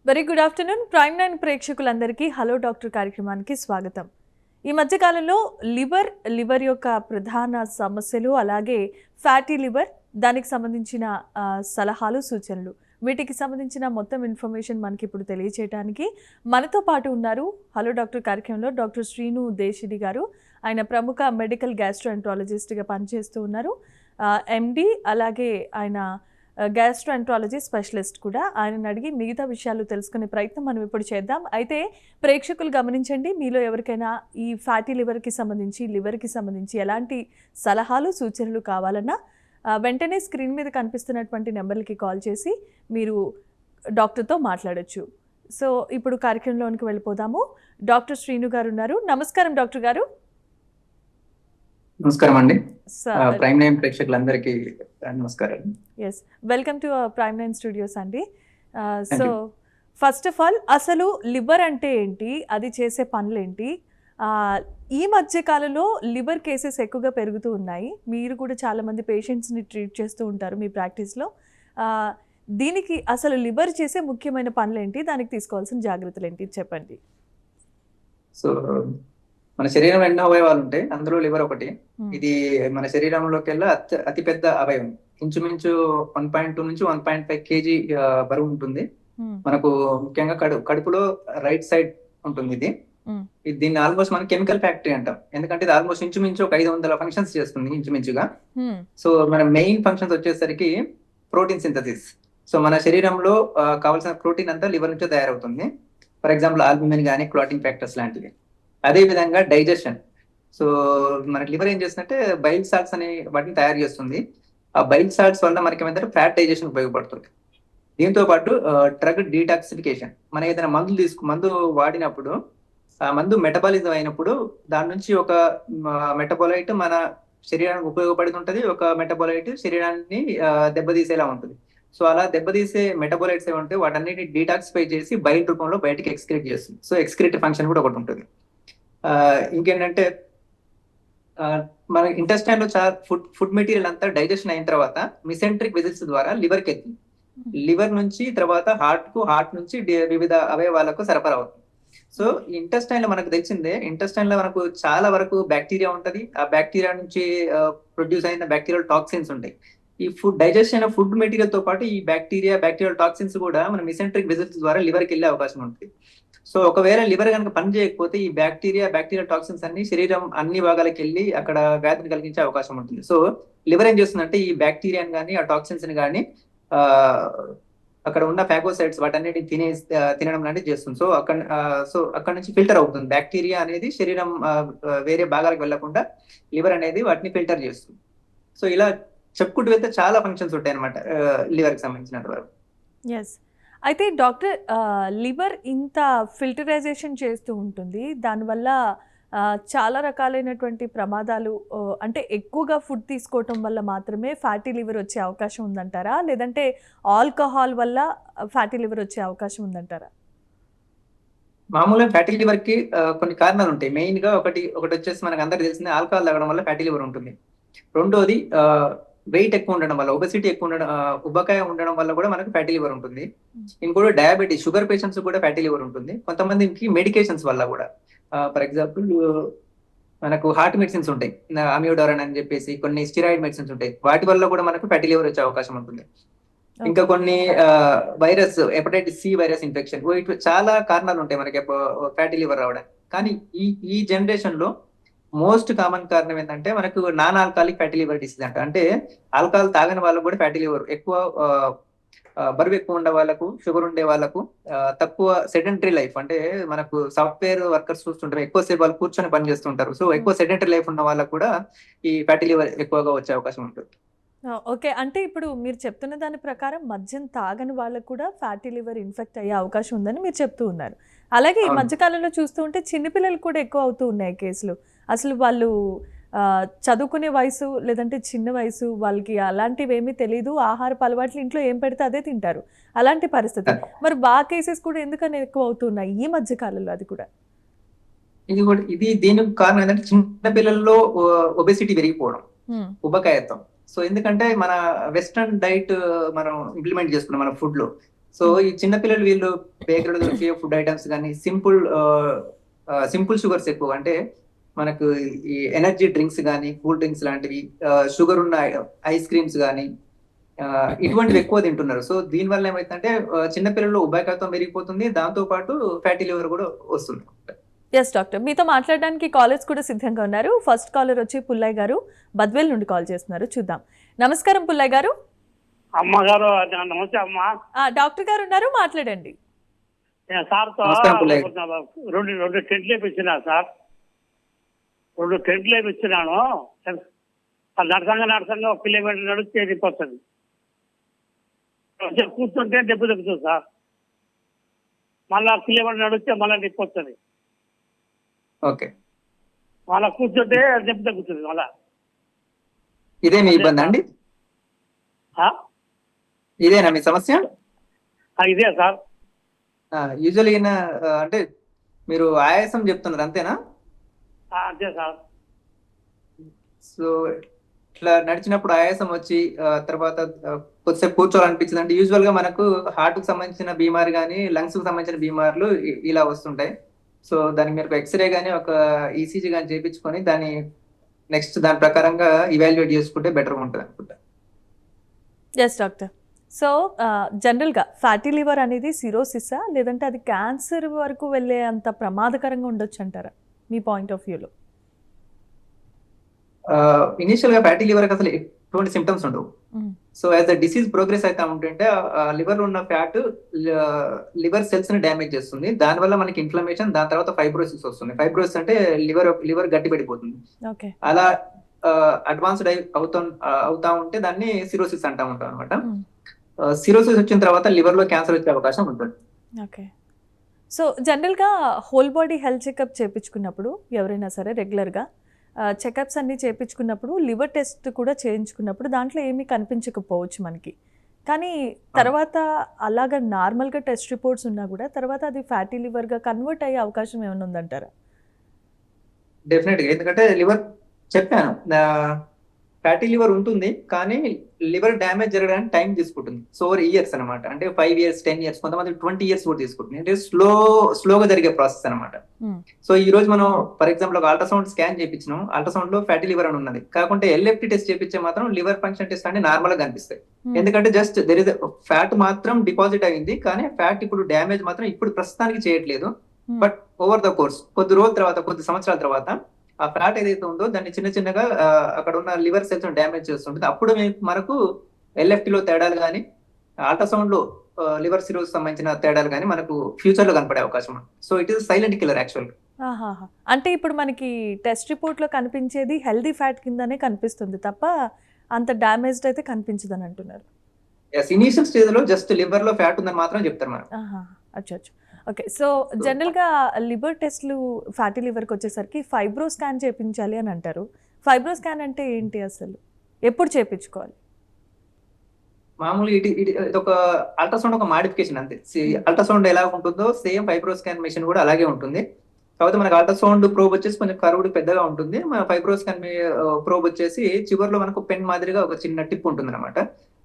Very good afternoon. Prime Nine ప్రేక్షకులందరికీ hello doctor కార్యక్రమానికి స్వాగతం. ఈ మధ్యకాలంలో లివర్ యొక్క ప్రధాన సమస్యలు, అలాగే ఫ్యాటీ లివర్, దానికి సంబంధించిన సలహాలు, సూచనలు, వీటికి సంబంధించిన మొత్తం ఇన్ఫర్మేషన్ మనకి ఇప్పుడు తెలియచేయడానికి మనతో పాటు ఉన్నారు హలో డాక్టర్ కార్యక్రమంలో డాక్టర్ శ్రీను దేశిడి గారు. ఆయన ప్రముఖ మెడికల్ గ్యాస్ట్రోఎంట్రాలజిస్ట్గా పనిచేస్తూ ఉన్నారు. ఎండి, అలాగే ఆయన గ్యాస్ట్రోఎంట్రాలజీ స్పెషలిస్ట్ కూడా. ఆయనను అడిగి మిగతా విషయాలు తెలుసుకునే ప్రయత్నం మనం ఇప్పుడు చేద్దాం. అయితే ప్రేక్షకులు గమనించండి, మీలో ఎవరికైనా ఈ ఫ్యాటీ లివర్కి సంబంధించి ఎలాంటి సలహాలు, సూచనలు కావాలన్నా వెంటనే స్క్రీన్ మీద కనిపిస్తున్నటువంటి నెంబర్లకి కాల్ చేసి మీరు డాక్టర్తో మాట్లాడొచ్చు. సో ఇప్పుడు కార్యక్రమంలోనికి వెళ్ళిపోదాము. డాక్టర్ శ్రీను గారు ఉన్నారు. నమస్కారం డాక్టర్ గారు. నమస్కారం అండి. ప్రైమ్ నైన్ ప్రేక్షకులందరికీ నమస్కారం. Yes, welcome to Prime Nine studios అండి. సో ఫస్ట్ ఆఫ్ ఆల్, అసలు లివర్ అంటే ఏంటి, అది చేసే పనులేంటి? ఈ మధ్య కాలంలో లివర్ కేసెస్ ఎక్కువగా పెరుగుతూ ఉన్నాయి. మీరు కూడా చాలామంది పేషెంట్స్ని ట్రీట్ చేస్తూ ఉంటారు మీ ప్రాక్టీస్లో. దీనికి అసలు లివర్ చేసే ముఖ్యమైన పనులేంటి, దానికి తీసుకోవాల్సిన జాగ్రత్తలు ఏంటి చెప్పండి. సో మన శరీరం ఎన్నో అవయవాలు ఉంటాయి, అందులో లివర్ ఒకటి. ఇది మన శరీరంలోకి వెళ్ళి అతిపెద్ద అవయవం. ఇంచుమించు 1.2 నుంచి 1.5 kg బరువు ఉంటుంది. మనకు ముఖ్యంగా కడుపులో రైట్ సైడ్ ఉంటుంది. ఇది దీన్ని ఆల్మోస్ట్ మనం కెమికల్ ఫ్యాక్టరీ అంటాం, ఎందుకంటే ఇది ఆల్మోస్ట్ ఇంచుమించు ఒక 500 ఫంక్షన్స్ చేస్తుంది ఇంచుమించుగా. సో మన మెయిన్ ఫంక్షన్స్ వచ్చేసరికి ప్రోటీన్ సింథసిస్. సో మన శరీరంలో కావాల్సిన ప్రోటీన్ అంతా లివర్ నుంచి తయారవుతుంది. ఫర్ ఎగ్జాంపుల్ ఆల్బుమిన్ కానీ, క్లాటింగ్ ఫ్యాక్టర్స్ లాంటివి. అదే విధంగా డైజెషన్. సో మన లివర్ ఏం చేస్తుందంటే బైల్ సాల్ట్స్ అనే వాటిని తయారు చేస్తుంది. ఆ బైల్ సాల్ట్స్ వల్ల మనకి ఏమంటే ఫ్యాట్ డైజెషన్ ఉపయోగపడుతుంది. దీంతో పాటు డ్రగ్ డీటాక్సిఫికేషన్. మనం ఏదైనా మందు వాడినప్పుడు ఆ మందు మెటబాలిజం అయినప్పుడు దాని నుంచి ఒక మెటబాలైట్ మన శరీరానికి ఉపయోగపడుతుంటది, ఒక మెటబాలైట్ శరీరాన్ని దెబ్బతీసేలా ఉంటుంది. సో అలా దెబ్బతీసే మెటబాలైట్స్ ఏమంటే వాటన్నిటిని డీటాక్సిఫై చేసి బైల్ రూపంలో బయటకి ఎక్స్క్రీట్ చేస్తుంది. సో ఎక్స్క్రీట్ ఫంక్షన్ కూడా ఒకటి ఉంటుంది. ఇంకేంటంటే మన ఇంటెస్టైన్ లో చాలా ఫుడ్ మెటీరియల్ అంతా డైజెషన్ అయిన తర్వాత మిసెంట్రిక్ వెజిల్స్ ద్వారా లివర్కి వెళ్తుంది. లివర్ నుంచి తర్వాత హార్ట్ నుంచి వివిధ అవయవాలకు సరఫరా అవుతుంది. సో ఇంటెస్టైన్ లో మనకు తెలిసిందే, ఇంటెస్టైన్ లో మనకు చాలా వరకు బ్యాక్టీరియా ఉంటది. ఆ బ్యాక్టీరియా నుంచి ప్రొడ్యూస్ అయిన బ్యాక్టీరియల్ టాక్సిన్స్ ఉంటాయి. ఈ డైజెషన్ ఫుడ్ మెటీరియల్ తో పాటు ఈ బ్యాక్టీరియల్ టాక్సిన్స్ కూడా మన మిసెంట్రిక్ వెజిల్స్ ద్వారా లివర్కి వెళ్ళే అవకాశం ఉంటుంది. సో ఒకవేళ లివర్ కనుక పని చేయకపోతే ఈ బ్యాక్టీరియల్ టాక్సిన్స్ అన్ని శరీరం అన్ని భాగాలకు వెళ్ళి అక్కడ వ్యాధిని కలిగించే అవకాశం ఉంటుంది. సో లివర్ ఏం చేస్తుందంటే ఈ బ్యాక్టీరియాని కానీ, ఆ టాక్సిన్స్ ని కానీ అక్కడ ఉన్న ఫాగోసైట్స్ వాటన్నిటిని తినడం లాంటివి చేస్తుంది. సో అక్కడ నుంచి ఫిల్టర్ అవుతుంది. బ్యాక్టీరియా అనేది శరీరం వేరే భాగాలకు వెళ్లకుండా లివర్ అనేది వాటిని ఫిల్టర్ చేస్తుంది. సో ఇలా చెప్పుకుంటూ వెళ్తే చాలా ఫంక్షన్స్ ఉంటాయి అనమాట లివర్ కి సంబంధించినంత వరకు. అయితే డాక్టర్, లివర్ ఇంత ఫిల్టరైజేషన్ చేస్తూ ఉంటుంది, దానివల్ల చాలా రకాలైనటువంటి ప్రమాదాలు, అంటే ఎక్కువగా ఫుడ్ తీసుకోవటం వల్ల మాత్రమే ఫ్యాటీ లివర్ వచ్చే అవకాశం ఉందంటారా, లేదంటే ఆల్కహాల్ వల్ల ఫ్యాటీ లివర్ వచ్చే అవకాశం ఉందంటారా? మామూలుగా ఫ్యాటీ లివర్ కి కొన్ని కారణాలు ఉంటాయి. మెయిన్ గా ఒకటి వచ్చేసి మనకు అందరికి తెలిసింది, ఆల్కహాల్ తాగడం వల్ల ఫ్యాటీ లివర్ ఉంటుంది. రెండోది వెయిట్ ఎక్కువ ఉండడం వల్ల, ఒబెసిటీ ఎక్కువ ఉండడం, ఉబ్బకాయ ఉండడం వల్ల కూడా మనకు ఫ్యాటీ లివర్ ఉంటుంది. ఇంకోటి డయాబెటీస్, షుగర్ పేషెంట్స్ కూడా ఫ్యాటీ లివర్ ఉంటుంది. కొంతమందికి మెడికేషన్స్ వల్ల కూడా, ఫర్ ఎగ్జాంపుల్ మనకు హార్ట్ మెడిసిన్స్ ఉంటాయి, అమియోడారన్ అని చెప్పేసి కొన్ని స్టిరాయిడ్ మెడిసిన్స్ ఉంటాయి, వాటి వల్ల కూడా మనకు ఫ్యాటీ లివర్ వచ్చే అవకాశం ఉంటుంది. ఇంకా కొన్ని virus, hepatitis C virus infection, చాలా కారణాలు ఉంటాయి మనకి ఫ్యాటీ లివర్ రావడానికి. కానీ ఈ జనరేషన్ లో మోస్ట్ కామన్ కారణం ఏంటంటే మనకు non alcoholic fatty liver disease అంట. అంటే ఆల్కహాల్ తాగని వాళ్ళకు కూడా ఫ్యాటీ లివర్, ఎక్కువ బరువు ఎక్కువ ఉండే వాళ్ళకు, షుగర్ ఉండే వాళ్ళకు, తక్కువ సెడెంటరీ లైఫ్, అంటే మనకు సాఫ్ట్వేర్ వర్కర్స్ చూస్తుంటారు, ఎక్కువసేపు వాళ్ళు కూర్చొని పని చేస్తుంటారు. సో ఎక్కువ సెడెంటరీ లైఫ్ ఉన్న వాళ్ళకు కూడా ఈ ఫ్యాటీ లివర్ ఎక్కువగా వచ్చే అవకాశం ఉంటుంది. ఓకే, అంటే ఇప్పుడు మీరు చెప్తున్న దాని ప్రకారం మద్యం తాగని వాళ్ళకు కూడా ఫ్యాటీ లివర్ ఇన్ఫెక్ట్ అయ్యే అవకాశం ఉందని మీరు చెప్తూ ఉన్నారు. అలాగే ఈ మధ్యకాలంలో చూస్తూ ఉంటే చిన్నపిల్లలు కూడా ఎక్కువ అవుతూ ఉన్నాయి కేసులు. అసలు వాళ్ళు చదువుకునే వయసు, లేదంటే చిన్న వయసు, వాళ్ళకి అలాంటివి ఏమీ తెలియదు, ఆహారపు అలవాట్లు ఇంట్లో ఏం పెడితే అదే తింటారు, అలాంటి పరిస్థితి. మరి కేసెస్ కూడా ఎందుకని ఎక్కువ అవుతున్నాయి ఈ మధ్య కాలంలో? అది కూడా దీనికి కారణం ఏంటంటే చిన్న పిల్లల్లో ఒబెసిటీ పెరిగిపోవడం, ఉబ్బకాయత్వం. సో ఎందుకంటే మన వెస్ట్రన్ డైట్ మనం ఇంప్లిమెంట్ చేసుకున్నాం మన ఫుడ్ లో. సో ఈ చిన్నపిల్లలు వీళ్ళు బేకరీలో దొరికే ఫుడ్ ఐటమ్స్ కానీ సింపుల్ షుగర్స్ ఎక్కువ, అంటే మనకు ఈ ఎనర్జీ డ్రింక్స్ కానీ కూల్ డ్రింక్స్ లాంటివి, షుగర్ ఉన్న ఐస్ క్రీమ్స్ కానీ ఇటువంటివి ఎక్కువ తింటున్నారు. సో దీని వల్ల ఏమైతుందంటే చిన్నపిల్లలు ఉబాయకత్వం పెరిగిపోతుంది, దాంతో పాటు ఫ్యాటీ లివర్ కూడా వస్తుంది. ఎస్ డాక్టర్, మీతో మాట్లాడడానికి కాలర్స్ కూడా సిద్ధంగా ఉన్నారు. ఫస్ట్ కాలర్ వచ్చి పుల్లయ్య గారు బద్వేల్ నుండి కాల్ చేస్తున్నారు. చూద్దాం. నమస్కారం పుల్లయ్య గారు. అమ్మగారు నమస్తే అమ్మ. డాక్టర్ గారు ఉన్నారు, మాట్లాడండి. నేను సార్తో నమస్కారం పుల్లయ్య. రెండు టెంట్లు వేపించినా సార్, 2 టెంట్లు వేపించినాను. నడసంగా 1 కిలోమీటర్ నడిస్తే నొప్పి వస్తుంది, కూర్చుంటే దెబ్బ తగ్గుతుంది సార్. మళ్ళా 1 కిలోమీటర్ నడిస్తే మళ్ళీ నొప్పి వస్తుంది, ఓకే. మళ్ళా కూర్చుంటే దెబ్బ తగ్గుతుంది మళ్ళా. ఇదే మీ ఇబ్బంది అండి? ఇదేనా మీ సమస్య? ఇదే సార్. యూజువల్గా అంటే మీరు ఆయాసం చెప్తున్నారు అంతేనా? అంతే సార్. సో ఇట్లా నడిచినప్పుడు ఆయాసం వచ్చి తర్వాత కొద్దిసేపు కూర్చోవాలనిపించింది అంటే యూజువల్ గా మనకు హార్ట్ కు సంబంధించిన బీమారి కానీ లంగ్స్ కు సంబంధించిన బీమార్లు ఇలా వస్తుంటాయి. సో దానికి మీరు ఎక్స్రే కానీ ఒక ఈసీజీ కానీ చేయించుకొని దాని ప్రకారంగా ఇవాల్యుయేట్ చేసుకుంటే బెటర్ ఉంటుంది అనుకుంటా. Yes doctor. సో జనరల్గా ఫ్యాటీ లివర్ అనేది సిరోసిసా లేదంటే అది క్యాన్సర్ వరకు వెళ్ళే అంత ప్రమాదకరంగా ఉండొచ్చు అంటారా మీ పాయింట్ ఆఫ్ వ్యూలో? ఇనిషియల్ గా ఫ్యాటీ లివర్ అసలు ఎటువంటి సిమ్టమ్స్ ఉండవు. So as the disease progress అయితే ఉంటుంటే లివర్ ఉన్న ఫ్యాట్ లివర్ సెల్స్ ని డ్యామేజ్ చేస్తుంది, దానివల్ల మనకి ఇన్ఫ్లమేషన్, దాని తర్వాత ఫైబ్రోసిస్ వస్తుంది. ఫైబ్రోసిస్ అంటే లివర్ గట్టి పడిపోతుంది. అలా అడ్వాన్స్డ్ అవుతా ఉంటే దాన్ని సిరోసిస్ అంటా ఉంటాం అనమాట. సిరోసిస్ వచ్చిన తర్వాత లివర్ లో క్యాన్సర్ వచ్చే అవకాశం ఉంటుంది. ఓకే. సో జనరల్గా హోల్ బాడీ హెల్త్ చెకప్ చేయించుకున్నప్పుడు ఎవరైనా సరే రెగ్యులర్గా చెకప్స్ అన్నీ చేయించుకున్నప్పుడు లివర్ టెస్ట్ కూడా చేయించుకున్నప్పుడు దాంట్లో ఏమీ కనిపించకపోవచ్చు మనకి, కానీ తర్వాత అలాగా నార్మల్గా టెస్ట్ రిపోర్ట్స్ ఉన్నా కూడా తర్వాత అది ఫ్యాటీ లివర్గా కన్వర్ట్ అయ్యే అవకాశం ఏమైనా ఉందంటారా? డెఫినెట్గా, ఎందుకంటే లివర్ చెప్పాను ఫ్యాటీ లివర్ ఉంటుంది, కానీ లివర్ డ్యామేజ్ జరగడానికి టైం తీసుకుంటుంది. సో ఓవర్ ఇయర్స్ అనమాట, అంటే 5 years 10 years, కొంతమంది 20 years కూడా తీసుకుంటుంది. అంటే స్లోగా జరిగే ప్రాసెస్ అనమాట. సో ఈ రోజు మనం ఫర్ ఎగ్జాంపుల్ ఒక అల్ట్రాసౌండ్ స్కాన్ చేయించినాం, అల్ట్రాసౌండ్ లో ఫ్యాటీ లివర్ అని ఉన్నది, కాకుంటే ఎల్ఎఫ్టి టెస్ట్ చేయించే మాత్రం లివర్ ఫంక్షన్ టెస్ట్ అంటే నార్మల్ గా కనిపిస్తాయి. ఎందుకంటే జస్ట్ దెర్ ఇస్ ఫ్యాట్ మాత్రం డిపాజిట్ అయింది, కానీ ఫ్యాట్ ఇప్పుడు డ్యామేజ్ మాత్రం ఇప్పుడు ప్రస్తుతానికి చేయట్లేదు. బట్ ఓవర్ ద కోర్స్ కొద్ది రోజుల తర్వాత, కొద్ది సంవత్సరాల తర్వాత ఆ ఫ్యాట్ ఏదైతే ఉందో దాన్ని చిన్నగా అక్కడ ఉన్న లివర్ సెల్స్ డ్యామేజ్ చేస్తుంటుంది. అప్పుడు మనకు ఎల్ఎఫ్టి లో తేడాలు కానీ అల్ట్రాసౌండ్ లో లివర్ సిరోస్ సంబంధించిన తేడాలు కానీ మనకు ఫ్యూచర్ లో కనపడే అవకాశం ఉంది. So it is silent killer actual. అంటే ఇప్పుడు మనకి టెస్ట్ రిపోర్ట్ లో కనిపించేది హెల్దీ ఫ్యాట్ కిందనే కనిపిస్తుంది తప్ప అంత డ్యామేజ్డ్ అయితే కనిపించదని అంటున్నారు. ఇనీషియల్ స్టేజ్ లో జస్ట్ లివర్ లో ఫ్యాట్ ఉందని మాత్రం చెప్తారు మనం. అచ్చా. ఓకే. సో జనరల్గా లివర్ టెస్ట్లు ఫ్యాటీ లివర్కి వచ్చేసరికి ఫైబ్రో స్కాన్ చేయించాలి అని అంటారు. ఫైబ్రో స్కాన్ అంటే ఏంటి, అసలు ఎప్పుడు చేయించుకోవాలి? మామూలుగా ఇది ఒక అల్ట్రాసౌండ్ ఒక మాడిఫికేషన్ అంతే. అల్ట్రాసౌండ్ ఎలా ఉంటుందో సేమ్ ఫైబ్రో స్కాన్ మెషిన్ కూడా అలాగే ఉంటుంది. కాకపోతే మనకు అల్ట్రాసౌండ్ ప్రోబ్ వచ్చేసి కొంచెం కర్వ్డ్ పెద్దగా ఉంటుంది, మన ఫైబ్రో స్కాన్ ప్రోబ్ వచ్చేసి చివరిలో మనకు పెన్ మాదిరిగా ఒక చిన్న టిప్ ఉంటుంది అనమాట.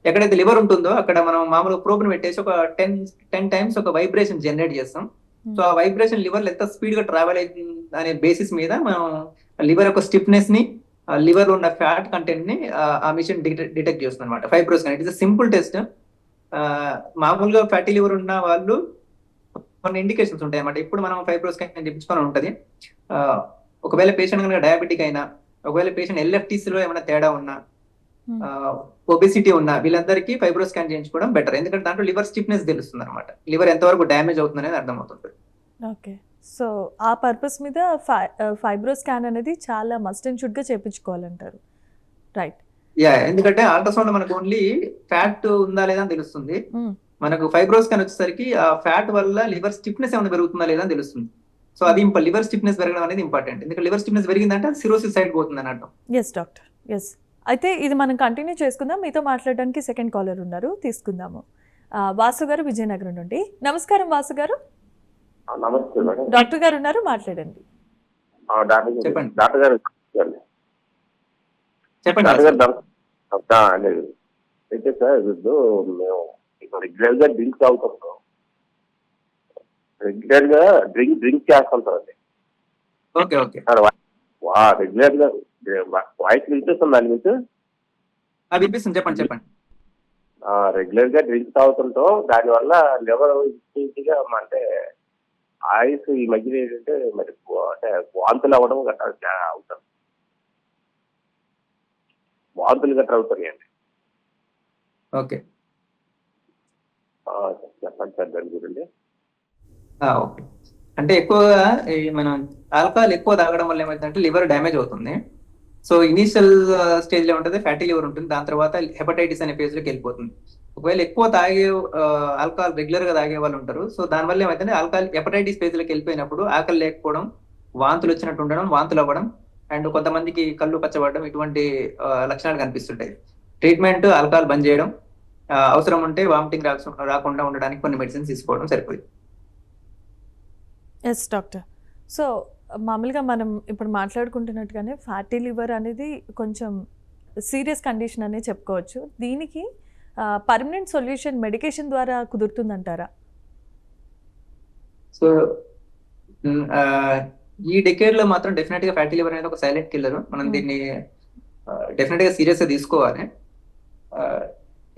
ఎక్కడైతే లివర్ ఉంటుందో అక్కడ మనం మామూలుగా ప్రోబ్ ని పెట్టేసి ఒక 10 times ఒక వైబ్రేషన్ జనరేట్ చేస్తాం. సో ఆ వైబ్రేషన్ లివర్ ఎంత స్పీడ్ గా ట్రావెల్ అవుతుంది అనే బేసిస్ మీద మనం లివర్ యొక్క స్టిఫ్నెస్ ని, లివర్ లో ఉన్న ఫ్యాట్ కంటెంట్ ని ఆ మిషన్ డిటెక్ట్ చేస్తుంది అనమాట. Fibro scan it is simple test. మామూలుగా ఫ్యాటీ లివర్ ఉన్న వాళ్ళు కొన్ని ఇండికేషన్స్ ఉంటాయి అన్నమాట. ఇప్పుడు మనం ఫైబ్రో స్కాన్ చేయించుకొని ఉంటుంది. ఒకవేళ పేషెంట్ కనుక డయాబెటిక్ అయినా, ఒకవేళ పేషెంట్ ఎల్ఎఫ్టీస్ లో ఏమైనా తేడా ఉన్నా, ఒబెసిటీ ఉన్న వీళ్ళందరికీ ఫైబ్రో స్కాన్ చేయించుకోవడం బెటర్. ఎందుకంటే దాంట్లో లివర్ స్టిఫ్నెస్ తెలుస్తుంది అనమాట, లివర్ ఎంతవరకు డ్యామేజ్ అవుతుంది అనేది అర్థమవుతుంది. ఓకే. సో ఆ పర్పస్ మీద ఫైబ్రో స్కాన్ అనేది చాలా మస్ట్ అండ్ షుడ్ గా చేయించుకోవాలంటారు, రైట్? యా, ఎందుకంటే అల్ట్రాసౌండ్ మనకు ఓన్లీ ఫ్యాట్ ఉందా లేదా అని తెలుస్తుంది. మనకు ఫైబ్రో స్కాన్ వచ్చేసరికి ఆ ఫ్యాట్ వల్ల లివర్ స్టిఫ్నెస్ ఏమైనా పెరుగుతుందా లేదా అని తెలుస్తుంది. సో అది లివర్ స్టిఫ్నెస్ పెరగడం అనేది ఇంపార్టెంట్. ఎందుకంటే లివర్ స్టిఫ్నెస్ పెరిగిందంటే సిరోసిస్ సైడ్ పోతుంది అన్నట్టు. Yes doctor, yes. అయితే ఇది మనం కంటిన్యూ చేసుకుందాం. మీతో మాట్లాడడానికి సెకండ్ కాలర్ ఉన్నారు, తీసుకుందాము. వాసు గారు విజయనగరం నుండి. నమస్కారం వాసు గారు. నమస్తే మేడం. డాక్టర్ గారు ఉన్నారు, మాట్లాడండి. చెప్పండి. డాక్టర్ గారు చెప్పండి. అయితే సార్ ఇప్పుడు మేము రెగ్యులర్ గా డ్రింక్ తాగుతుంటాం. రెగ్యులర్ గా డ్రింక్ చేస్తుంటారండి ఓకే ఓకే. సార్. రెగ్యులర్ గా వాయిస్ వినిపిస్తుంది దాని గురించి. వినిపిస్తుంది, చెప్పండి చెప్పండి. రెగ్యులర్ గా డ్రింక్ తాగుతుంటాం, దానివల్ల లివర్ గా అంటే ఆయుస్ ఈ మధ్యన ఏంటంటే మరి అంటే వాంతులు అవ్వడం గట్రా అవుతాం, వాంతులు గట్రా అవుతున్నాయండి. ఓకే చెప్పండి సార్ దాని గురించి. ఓకే. అంటే ఎక్కువగా ఈ మనం ఆల్కహాల్ ఎక్కువ తాగడం వల్ల ఏమవుతుందంటే లివర్ డ్యామేజ్ అవుతుంది. సో ఇనీషియల్ స్టేజ్ లో ఉంటుంది ఫ్యాటీ లివర్ ఉంటుంది, దాని తర్వాత హెపటైటిస్ అనే ఫేజ్ లోకి వెళ్ళిపోతుంది. ఒకవేళ ఎక్కువ తాగే ఆల్కహాల్ రెగ్యులర్ గా తాగే వాళ్ళు ఉంటారు. సో దానివల్ల ఏమైతే ఆల్కహాల్ హెపటైటిస్ ఫేజ్ లోకి వెళ్ళిపోయినప్పుడు ఆకలి లేకపోవడం, వాంతులు వచ్చినట్టు ఉండడం, వాంతులు అవ్వడం, అండ్ కొంతమందికి కళ్ళు పచ్చబడడం, ఇటువంటి లక్షణాలు కనిపిస్తుంటాయి. ట్రీట్మెంట్ ఆల్కహాల్ బంద్ చేయడం, అవసరం ఉంటే వామిటింగ్ రాకుండా ఉండడానికి కొన్ని మెడిసిన్స్ తీసుకోవడం సరిపోయింది. Yes doctor. సో మామూలుగా మనం ఇప్పుడు మాట్లాడుకుంటున్నట్టుగానే ఫ్యాటీ లివర్ అనేది కొంచెం సీరియస్ కండిషన్ అనే చెప్పుకోవచ్చు. దీనికి పర్మనెంట్ సొల్యూషన్ మెడికేషన్ ద్వారా కుదురుతుందంటారా? సో ఈ డెకేడ్ లో మాత్రం డెఫినెట్ గా ఫ్యాటీ లివర్ అనేది ఒక సైలెంట్ కిల్లర్. మనం దీన్ని డెఫినెట్ గా సీరియస్ గా తీసుకోవాలి.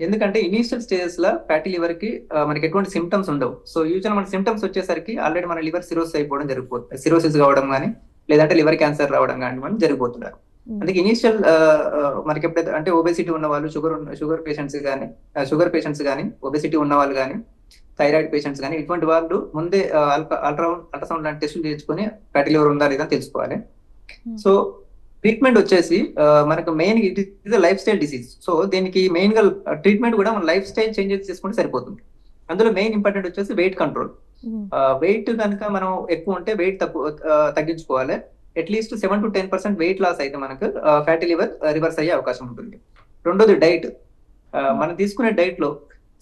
ఎందుకంటే ఇనీషియల్ స్టేజెస్ లో ఫ్యాటీ లివర్ కి మనకి ఎటువంటి సిమ్టమ్స్ ఉండవు. సో యూజువల్ మన సిమ్టమ్స్ వచ్చేసరికి ఆల్రెడీ మన లివర్ సిరోసిస్ అయిపోవడం జరిగిపోతుంది, సిరోసిస్ కావడం కానీ లేదంటే లివర్ క్యాన్సర్ రావడం కానీ జరిగిపోతున్నారు. అందుకే ఇనీషియల్ మనకి ఎప్పుడైతే అంటే ఒబెసిటీ ఉన్న వాళ్ళు, షుగర్ పేషెంట్స్ కానీ ఒబెసిటీ ఉన్న వాళ్ళు కానీ, థైరాయిడ్ పేషెంట్స్ కానీ, ఇటువంటి వాళ్ళు ముందే అల్ట్రాసౌండ్ లాంటి టెస్టులు చేయించుకొని ఫ్యాటీ లివర్ ఉందా లేదా తెలుసుకోవాలి. సో ట్రీట్మెంట్ వచ్చేసి మనకు main it is life style disease. So దీనికి మెయిన్ గా ట్రీట్మెంట్ కూడా మన లైఫ్ స్టైల్ చేంజెస్ చేసుకుంటే సరిపోతుంది. అందులో మెయిన్ ఇంపార్టెంట్ వచ్చేసి వెయిట్ కంట్రోల్. వెయిట్ కనుక మనం ఎక్కువ ఉంటే వెయిట్ తగ్గించుకోవాలి. అట్లీస్ట్ 7 to 10% వెయిట్ లాస్ అయితే మనకు ఫ్యాటీ లివర్ రివర్స్ అయ్యే అవకాశం ఉంటుంది. రెండోది డైట్. మనం తీసుకునే డైట్ లో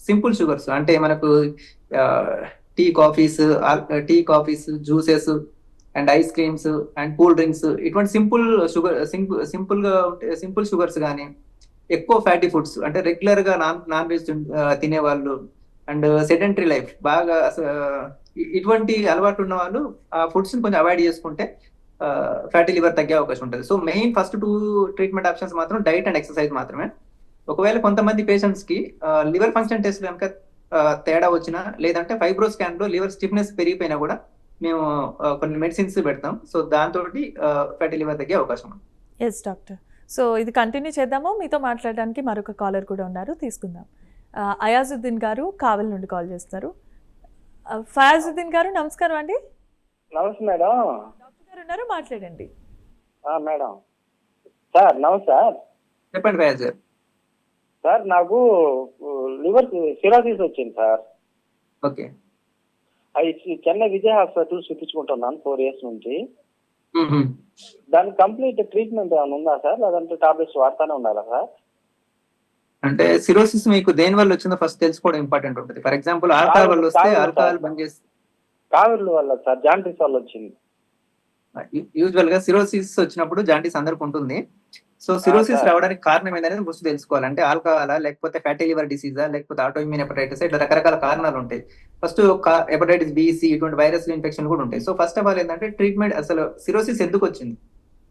సింపుల్ షుగర్స్ అంటే మనకు tea coffees, juices and ice creams and cool drinks, ఇటువంటి సింపుల్ షుగర్స్ కానీ, ఎక్కువ ఫ్యాటీ ఫుడ్స్ అంటే రెగ్యులర్ గా నాన్ వెజ్ తినేవాళ్ళు అండ్ సెడెంటరీ లైఫ్ బాగా ఇటువంటి అలవాటు ఉన్న వాళ్ళు ఆ ఫుడ్స్ కొంచెం అవాయిడ్ చేసుకుంటే ఫ్యాటీ లివర్ తగ్గే అవకాశం ఉంటుంది. So main first 2 treatment options మాత్రం డైట్ అండ్ ఎక్సర్సైజ్ మాత్రమే. ఒకవేళ కొంతమంది పేషెంట్స్ కి లివర్ ఫంక్షన్ టెస్ట్ కనుక తేడా వచ్చినా, లేదంటే ఫైబ్రో స్కాన్ లో లివర్ స్టిఫ్నెస్ పెరిగిపోయినా కూడా మేము కొన్ని మెడిసిన్స్ పెడతాం. సో దాంతో ఫ్యాటీ లివర్ తగ్గే అవకాశం ఉంది. Yes doctor. సో ఇది కంటిన్యూ చేద్దాము. మీతో మాట్లాడడానికి మరొక కాలర్ కూడా ఉన్నారు, తీసుకుందాం. అయాజుద్దీన్ గారు కావల్ నుండి కాల్ చేస్తారు. ఫయాజుద్దీన్ గారు నమస్కారం అండి. నమస్తే మేడం. డాక్టర్ గారు ఉన్నారు, మాట్లాడండి. మేడం సార్ నమస్తే సార్. చెప్పండి ఫయాజ్ గారు. సార్ నాకు లివర్ సిరోసిస్ వచ్చింది సార్. ఓకే. అది చెన్నై విజయ హాస్పిటల్ చూపించుకుంటున్నాను 4 years నుంచి. దానికి కంప్లీట్ ట్రీట్మెంట్ ఏమైనా ఉందా సార్, లేదంటే టాబ్లెట్స్ వాడుతూనే ఉండాలా సార్? అంటే సిరోసిస్ మీకు దేని వల్ల వచ్చిందో ఫస్ట్ తెలుసుకోవడం ఇంపార్టెంట్ ఉంటుంది. ఫర్ ఎగ్జాంపుల్ ఆల్కహాల్ వల్ల వస్తే ఆల్కహాల్ బంద్ చేసి, కావిర్ల వల్ల సార్ జాండీస్ వల్ల వచ్చింది. యూజువల్ గా సిరోసిస్ వచ్చినప్పుడు జాండీస్ అందరికి ఉంటుంది. సో సిరోసిస్ రావడానికి కారణం ఏంటనేది ఫస్ట్ తెలుసుకోవాలి. అంటే ఆల్కహాలా, లేకపోతే ఫ్యాటీ లివర్ డిసీజా, లేకపోతే ఆటోఇమ్యూన్ హెపటైటిస్, ఇట్లా రకరకాల కారణాలు ఉంటాయి. ఫస్ట్ హెపటైటిస్ B, C ఇటువంటి వైరస్ ఇన్ఫెక్షన్ కూడా ఉంటాయి. సో ఫస్ట్ ఆఫ్ ఆల్ ఏంటంటే ట్రీట్మెంట్, అసలు సిరోసిస్ ఎందుకు వచ్చింది,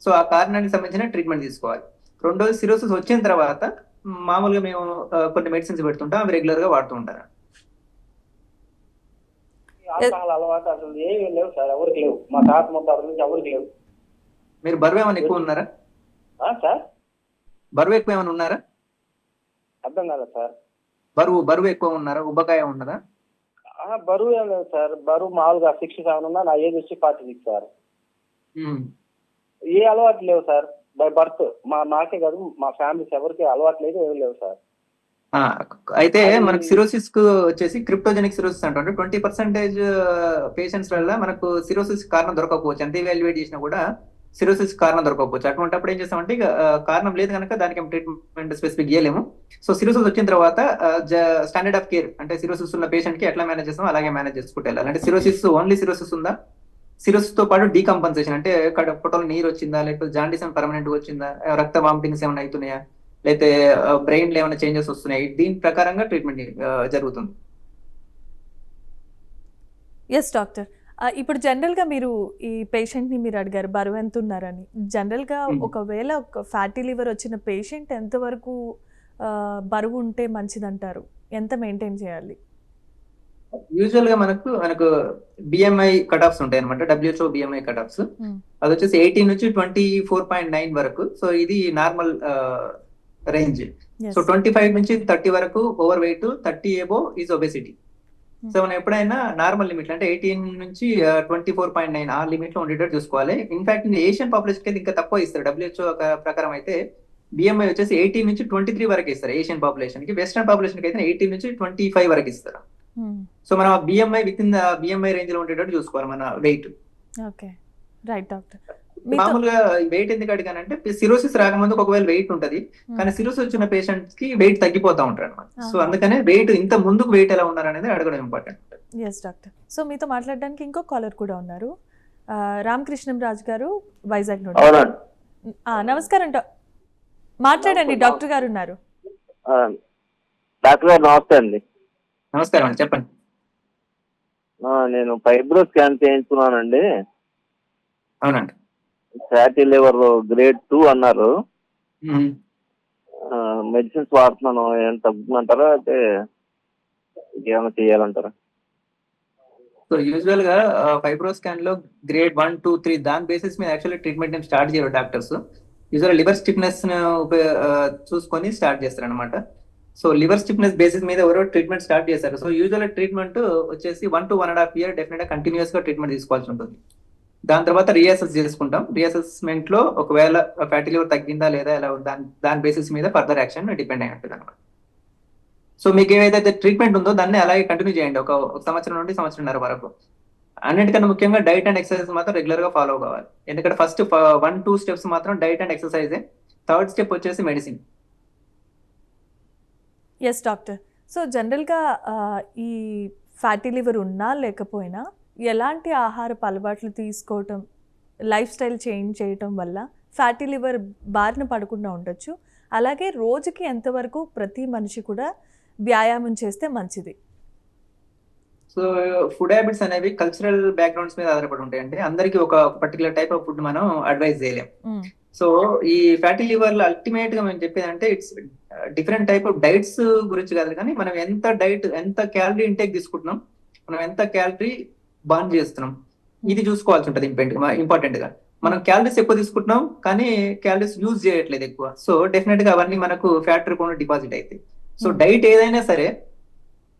సో ఆ కారణానికి సంబంధించిన ట్రీట్మెంట్ తీసుకోవాలి. రెండోది సిరోసిస్ వచ్చిన తర్వాత మామూలుగా మేము కొన్ని మెడిసిన్స్ పెడుతుంటాం, అవి రెగ్యులర్ గా వాడుతూ ఉంటారు. ఆల్కహాల్ అలవాటు అసలు ఏమీ లేవు సార్, ఎవరికి లేవు. మా తాత ముత్తాతల నుంచి ఎవరికి లేవు. మీరు బరువు ఏమైనా ఎక్కువ ఉన్నారా? సార్ బరువు ఎక్కువ ఏమైనా ఉన్నారా? అర్థం కాలేదు సార్. బరువు ఎక్కువ ఉన్నారా? ఉబ్బకాయ ఉన్నదా? బరువు ఏం లేదు సార్. బరువు మామూలుగా 67 ఉన్నా, నా ఏజ్ వచ్చి 46 సార్. ఏ అలవాటు లేవు సార్ బై బర్త్. నాకే కాదు, మా ఫ్యామిలీస్ ఎవరికి అలవాటు లేదు, ఏమి లేవు సార్. అయితే మనకు సిరోసిస్ కు వచ్చేసి క్రిప్టోజెనిక్ సిరోసిస్ అంటే 20% పేషెంట్స్ వల్ల మనకు సిరోసిస్ కారణం దొరకకపోవచ్చు. ఎంత ఇవాల్యుయేట్ చేసినా కూడా సిరోసిస్ కారణం దొరకకపోవచ్చు. అటువంటిప్పుడు ఏం చేస్తామంటే కారణం లేదు కనుక దానికి ట్రీట్మెంట్ స్పెసిఫిక్ చేయలేము. సో సిరోసిస్ వచ్చిన తర్వాత స్టాండర్డ్ ఆఫ్ కేర్ అంటే సిరోసిస్ ఉన్న పేషెంట్ కి ఎట్లా మేనేజ్ చేస్తామో అలాగే మేనేజ్ చేసుకుంటూ వెళ్ళాలి. అంటే ఓన్లీ సిరోసిస్ ఉందా, సిరోసిస్ తో పాటు డీకంపన్సేషన్ అంటే పొట్టలో నీరు వచ్చిందా, లేకపోతే జాండీస్ పర్మనెంట్ వచ్చిందా, రక్త వామిటింగ్స్ ఏమైనా అవుతున్నాయా, లేకపోతే బ్రెయిన్ లో ఏమైనా చేంజెస్ వస్తున్నాయి, దీని ప్రకారంగా ట్రీట్మెంట్ జరుగుతుంది. Yes doctor. ఇప్పుడు జనరల్గా మీరు ఈ పేషెంట్ని మీరు అడిగారు బరువు ఎంత ఉన్నారని. జనరల్గా ఒకవేళ ఒక ఫ్యాటీ లివర్ వచ్చిన పేషెంట్ ఎంతవరకు బరువు ఉంటే మంచిదంటారు? ఎంత మెయింటైన్ చేయాలి? యూజువల్ గా మనకు బిఎంఐ కట్ ఆఫ్స్ ఉంటాయి అనమాట. WHO బిఎంఐ కట్ ఆఫ్స్ అది వచ్చేసి 18 నుంచి 24.9 వరకు. సో ఇది నార్మల్ రేంజ్. సో 25 నుంచి 30 వరకు over weight, 30 above is obesity. So మనం ఎప్పుడైనా నార్మల్ లిమిట్ అంటే 18 నుంచి 24.9 ఆ లిమిట్ లో ఉండేటట్టు చూసుకోవాలి. ఇన్ఫాక్ట్ ఏషియన్ పాపులేషన్ కి ఇంకా తక్కువ ఇస్తారు. WHO ప్రకారం అయితే బిఎంఐ వచ్చేసి 18 నుంచి 23 వరకు ఇస్తారు ఏషియన్ పాపులేషన్ కి. వెస్టర్న్ పాపులేషన్ కి అయితే 18 నుంచి 25 వరకు ఇస్తారు. సో మనం BMI with in the BMI range లో ఉండేటట్టు చూసుకోవాలి మన వెయిట్. Okay, right doctor. మామూలుగా వెయిట్ ఎందుకు అడిగానంటే సిరోసిస్ రాకముందు ఒకవేళ వెయిట్ ఉంటది, కానీ సిరోసిస్ వచ్చిన పేషెంట్స్ కి వెయిట్ తగ్గిపోతా ఉంటారు అనమాట. సో అందుకనే వెయిట్ ఇంత ముందుకు వెయిట్ ఎలా ఉన్నారు అనేది అడగడం ఇంపార్టెంట్. Yes doctor. సో మీతో మాట్లాడడానికి ఇంకో కాలర్ కూడా ఉన్నారు, రామకృష్ణం రాజు గారు, వైజాగ్ నుండి. నమస్కారం, మాట్లాడండి, డాక్టర్ గారు ఉన్నారు. డాక్టర్ గారు నమస్తే అండి. నమస్కారం అండి, చెప్పండి. నేను ఫైబ్రో స్కాన్ చేయించుకున్నానండి. అవునండి. ఫ్యాటీ లివర్ గ్రేడ్ 2 అన్నారు. మెడిసిన్స్ వాడుతున్నాను, ఏం తగ్గుతుందంటారా అయితే ఏమైనా చేయాలంటారా? సో యూజువల్ గా ఫైబ్రో స్కాన్ లో గ్రేడ్ 1, 2, 3 దాని బేసిస్ మీద యాక్చువల్లీ ట్రీట్మెంట్ స్టార్ట్ చేయరు డాక్టర్స్. యూజువల్ లివర్ స్టిఫ్నెస్ చూసుకొని స్టార్ట్ చేస్తారు అనమాట. సో లివర్ స్టిఫ్నెస్ బేసిస్ మీద ఎవరో ట్రీట్మెంట్ స్టార్ట్ చేశారు. సో యూజువల్ ట్రీట్మెంట్ వచ్చేసి 1 to 1.5 year డెఫినెట్ గా కంటిన్యూస్ గా ట్రీట్మెంట్ తీసుకోవాల్సి ఉంటుంది. దాని తర్వాత రీఅసెస్ చేసుకుంటాం. రీఅసెస్మెంట్ లో ఒకవేళ ఫ్యాటీ లివర్ తగ్గిందా లేదా ఎలా దాని బేసిస్ మీద ఫర్దర్ యాక్షన్ డిపెండ్ అయి ఉంటుంది అనమాట. సో మీకు ఏదైతే ట్రీట్మెంట్ ఉందో దాన్ని అలాగే కంటిన్యూ చేయండి ఒక సంవత్సరం నుండి సంవత్సరంన్నర వరకు. అన్నిటికన్నా ముఖ్యంగా డైట్ అండ్ ఎక్సర్సైజ్ మాత్రం రెగ్యులర్ గా ఫాలో కావాలి. ఎందుకంటే ఫస్ట్ 1-2 స్టెప్స్ మాత్రం diet and exercise, third step వచ్చేసి మెడిసిన్. Yes doctor. సో జనరల్గా ఈ ఫ్యాటీ లివర్ ఉన్నా లేకపోయినా ఎలాంటి ఆహారపు అలవాట్లు తీసుకోవటం, లైఫ్ స్టైల్ చేంజ్ చేయటం వల్ల ఫ్యాటీ లివర్ బారిన పడకుండా ఉండొచ్చు? అలాగే రోజుకి ఎంతవరకు ప్రతి మనిషి కూడా వ్యాయామం చేస్తే మంచిది? సో ఫుడ్ హ్యాబిట్స్ అనేవి కల్చరల్ బ్యాక్గ్రౌండ్స్ మీద ఆధారపడి ఉంటాయి. అంటే అందరికి ఒక పర్టికులర్ టైప్ ఆఫ్ ఫుడ్ మనం అడ్వైజ్ చేయలేం. సో ఈ ఫ్యాటీ లివర్ లో అల్టిమేట్ గా మేము చెప్పేది అంటే it's different type of diets గురించి కాదు, కానీ మనం ఎంత క్యాలరీ ఇంటేక్ తీసుకుంటున్నాం, మనం ఎంత క్యాలరీ బర్న్ చేస్తున్నాం, ఇది చూసుకోవాల్సి ఉంటుంది ఇంపార్టెంట్ గా. మనం క్యాలరీస్ ఎక్కువ తీసుకుంటున్నాం కానీ క్యాలరీస్ యూజ్ చేయట్లేదు ఎక్కువ. సో డెఫినెట్ గా అవన్నీ మనకు ఫ్యాట్ రూపంలో డిపాజిట్ అవుతాయి. సో డైట్ ఏదైనా సరే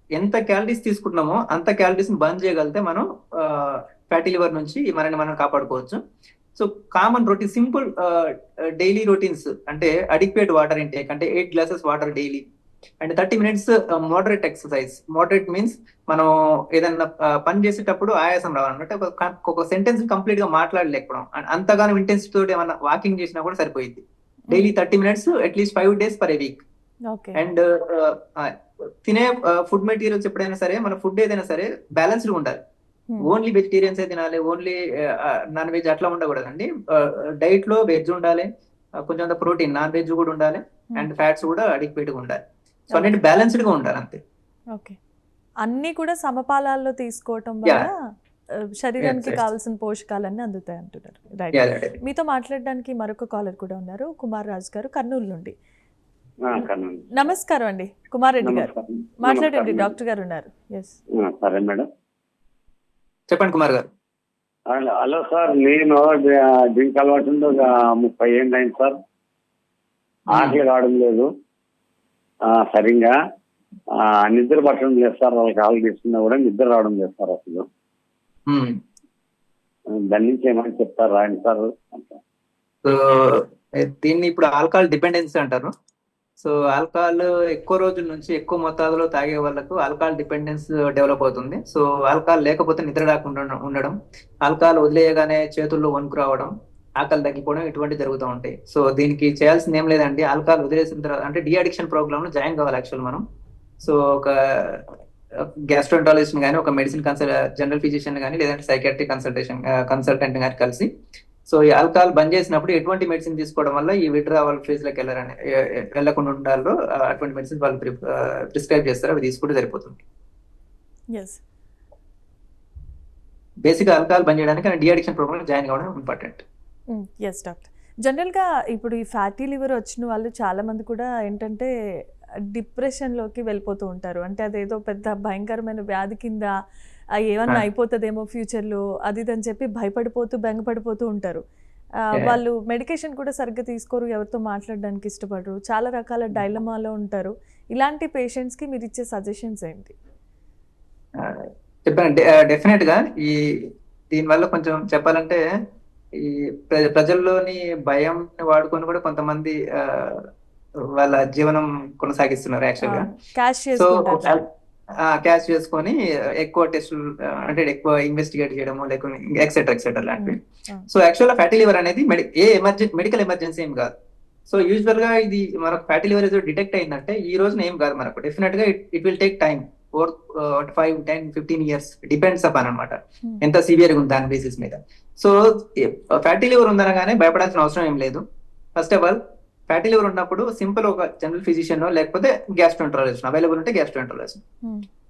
ఎంత క్యాలరీస్ తీసుకుంటున్నామో అంత క్యాలరీస్ బర్న్ చేయగలిగితే మనం ఫ్యాటీ లివర్ నుంచి మనం కాపాడుకోవచ్చు. So common routine, simple daily routines అంటే అడిక్వేట్ వాటర్ ఇంటేక్, అంటే 8 glasses water daily, and 30 minutes moderate exercise. Moderate means మనం ఏదన్నా పని చేసేటప్పుడు ఆయాసం రావాలన్నమాట. ఒక సెంటెన్స్ కంప్లీట్ గా మాట్లాడలేకపోవడం, అంతగానో ఇంటెన్సిటీ తోటి ఏమన్నా వాకింగ్ చేసినా కూడా సరిపోయింది. Daily 30 minutes at least 5 days per week. And తినే ఫుడ్ మెటీరియల్స్ ఎప్పుడైనా సరే, మన ఫుడ్ ఏదైనా సరే బ్యాలెన్స్డ్ ఉండాలి. ఓన్లీ వెజిటేరియన్స్ తినాలి, ఓన్లీ నాన్ వెజ్ అట్లా ఉండకూడదండి. డైట్ లో వెజ్ ఉండాలి, కొంచెం ప్రోటీన్, నాన్ వెజ్ కూడా ఉండాలి, అండ్ ఫ్యాట్స్ కూడా అడిక్వేట్ గా ఉండాలి. సో అన్నిటి బ్యాలెన్స్డ్ గా ఉండాలి అంతే. ఓకే, అన్ని కూడా సమపాలాల్లో తీసుకోవటం వల్ల శరీరానికి కావాల్సిన పోషకాలన్నీ అందుతాయి అంటున్నారు. రైట్. మీతో మాట్లాడడానికి మరొక కాలర్ కూడా ఉన్నారు, కుమార్ రాజు గారు, కర్నూలు నుండి. నమస్కారం అండి కుమార్ రెడ్డి గారు, మాట్లాడండి, డాక్టర్ గారు ఉన్నారు. సరే మేడం, చెప్పండి కుమార్ గారు. హలో సార్, నేను డ్రింక్ అలవాటు 30 ఏళ్ళు అయింది సార్. ఆకలి కావడం లేదు సరిగ్గా, నిద్ర పట్టడం లేదు సార్. వాళ్ళకి ఆకలి తీసుకున్నా కూడా నిద్ర రావడం లేదు సార్ అసలు. దాని నుంచి ఏమైనా చెప్తారా అండి సార్? సో దీన్ని ఇప్పుడు ఆల్కహాల్ డిపెండెన్సీ అంటారు. సో ఆల్కహాల్ ఎక్కువ రోజుల నుంచి ఎక్కువ మొత్తాదులో తాగే వాళ్ళకు ఆల్కహాల్ డిపెండెన్స్ డెవలప్ అవుతుంది. సో ఆల్కహాల్ లేకపోతే నిద్ర రాకుండా ఉండడం, ఆల్కహాల్ వదిలేయగానే చేతుల్లో వణుకు రావడం, ఆకలి తగ్గిపోవడం, ఇటువంటి జరుగుతూ ఉంటాయి. సో దీనికి చేయాల్సింది ఏం లేదండి, ఆల్కహాల్ వదిలేసిన తర్వాత అంటే డి అడిక్షన్ ప్రోగ్రామ్ లో జాయిన్ కావాలి యాక్చువల్ మనం. సో ఒక గ్యాస్ట్రోఎంటాలజిస్ట్ కానీ, ఒక మెడిసిన్ జనరల్ ఫిజిషియన్ కానీ, లేదంటే సైకాట్రిక్ కన్సల్టెంట్ కానీ కలిసి సో ఈ ఆల్కహాల్ బంద్ చేసినప్పుడు ఎటువంటి మెడిసిన్ తీసుకోవడం వల్ల ఈ విడ్రావల్ ఫేజ్ లోకి వెళ్ళకుండా ఉండాలో అటువంటి మెడిసిన్ వాళ్ళు ప్రిస్క్రైబ్ చేస్తారు, అవి తీసుకుంటే సరిపోతుంది. ఎస్ బేసిక్ ఆల్కహాల్ బంద్ చేయడానికి డి అడిక్షన్ ప్రోగ్రామ్ జాయిన్ కావడం ఇంపార్టెంట్. Yes doctor. జనరల్గా ఇప్పుడు ఈ ఫ్యాటీ లివర్ వచ్చిన వాళ్ళు చాలామంది కూడా ఏంటంటే డిప్రెషన్లోకి వెళ్ళిపోతూ ఉంటారు. అంటే అదేదో పెద్ద భయంకరమైన వ్యాధి కింద ఏమన్నా అయిపోతుందేమో ఫ్యూచర్లో అది ఇది అని చెప్పి భయపడిపోతూ బెంగపడిపోతూ ఉంటారు. వాళ్ళు మెడికేషన్ కూడా సరిగ్గా తీసుకోరు, ఎవరితో మాట్లాడడానికి ఇష్టపడరు, చాలా రకాల డైలమాలో ఉంటారు. ఇలాంటి పేషెంట్స్కి మీరు ఇచ్చే సజెషన్స్ ఏంటి? చెప్పాను డెఫినెట్ గా ఈ దీనివల్ల కొంచెం చెప్పాలంటే ఈ ప్రజల్లోని భయం వాడుకొని కూడా కొంతమంది వాళ్ళ జీవనం కొనసాగిస్తున్నారు యాక్చువల్ గా. సో క్యాష్ చేసుకొని ఎక్కువ టెస్టులు అంటే ఎక్కువ ఇన్వెస్టిగేట్ చేయడము లేకపోతే ఎక్సెట్రా ఎక్సెట్రా లాంటివి. సో యాక్చువల్ గా ఫ్యాటీ లివర్ అనేది మెడికల్ ఎమర్జెన్సీ ఏం కాదు. సో యూజువల్ గా ఇది మనకు ఫ్యాటీ లివర్ ఏదో డిటెక్ట్ అయిందంటే ఈ రోజున ఏం కాదు మనకు. డెఫినెట్ గా it will take time, 5, 10, 15 years depends upon అనమాట ఎంత సివియర్ గా ఉంది దాని బేసిస్ మీద. సో ఫ్యాటీ లివర్ ఉందనగానే భయపడాల్సిన అవసరం ఏం లేదు. First of all fatty liver ఉన్నప్పుడు సింపుల్ ఒక జనరల్ ఫిజిషియన్ లేకపోతే గ్యాస్ట్రోఎంటరాలజిస్ట్ అవైలబుల్ ఉంటే గ్యాస్ట్రోఎంటరాలజిస్ట్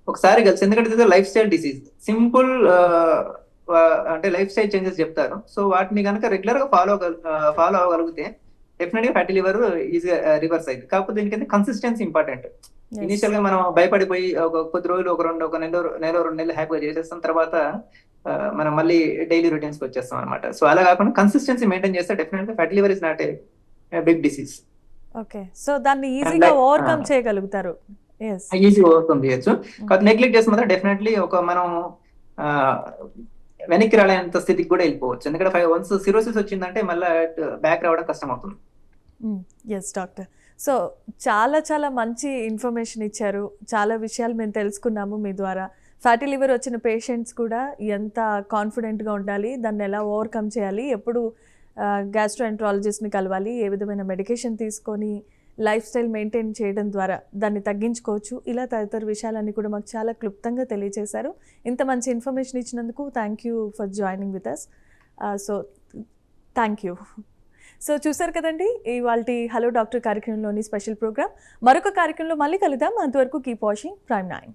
ఒకసారి కలిసి, ఎందుకంటే ఇది లైఫ్ స్టైల్ డిసీజ్. సింపుల్ అంటే లైఫ్ స్టైల్ చేంజెస్ చెప్తారు. సో వాటిని కనుక రెగ్యులర్ గా ఫాలో అవ్వగలిగితే డెఫినెట్ గా ఫ్యాటీ లివర్ ఈజీగా రివర్స్ అయింది. కాకపోతే దీనికైతే కన్సిస్టెన్సీ ఇంపార్టెంట్. ఇనిషియల్ గా మనం భయపడిపోయి ఒక కొద్ది రోజులు ఒక నెల 2 నెలలు హ్యాపీగా చేసేస్తాం, తర్వాత మనం మళ్ళీ డైలీ రొటీన్స్ కి వచ్చేస్తాం అనమాట. సో అలా కాకుండా కన్సిస్టెన్సీ మెయింటైన్ చేస్తే డెఫినెట్ గా fatty liver is not a big disease. Okay, so దాన్ని ఈజీగా ఓవర్కమ్ చేయగలుగుతారు. ఈజీగా ఓవర్కమ్ చేయొచ్చు. కాబట్టి నెగ్లెక్ట్ చేస్తే మాత్రం డెఫినెట్లీ మనం వెనక్కి రాలేంత స్థితికి కూడా వెళ్ళిపోవచ్చు. ఎందుకంటే వన్స్ సిరోసిస్ వచ్చిందంటే మళ్ళీ బ్యాక్ రావడం కష్టం అవుతుంది. Yes doctor. సో చాలా చాలా మంచి ఇన్ఫర్మేషన్ ఇచ్చారు, చాలా విషయాలు మేము తెలుసుకున్నాము మీ ద్వారా. ఫ్యాటీ లివర్ వచ్చిన పేషెంట్స్ కూడా ఎంత కాన్ఫిడెంట్గా ఉండాలి, దాన్ని ఎలా ఓవర్కమ్ చేయాలి, ఎప్పుడు గ్యాస్ట్రోఎంటరాలజిస్ట్ని కలవాలి, ఏ విధమైన మెడికేషన్ తీసుకొని లైఫ్ స్టైల్ మెయింటైన్ చేయడం ద్వారా దాన్ని తగ్గించుకోవచ్చు, ఇలా తదితర విషయాలన్నీ కూడా మాకు చాలా క్లుప్తంగా తెలియజేశారు. ఇంత మంచి ఇన్ఫర్మేషన్ ఇచ్చినందుకు thank you for joining with us. So thank you. So చూసారు కదండి ఇవాల్టి హలో డాక్టర్ కార్యక్రమంలోని స్పెషల్ ప్రోగ్రామ్. మరొక కార్యక్రమంలో మళ్ళీ కలుద్దాం. అంతవరకు కీప్ వాచింగ్ Prime 9.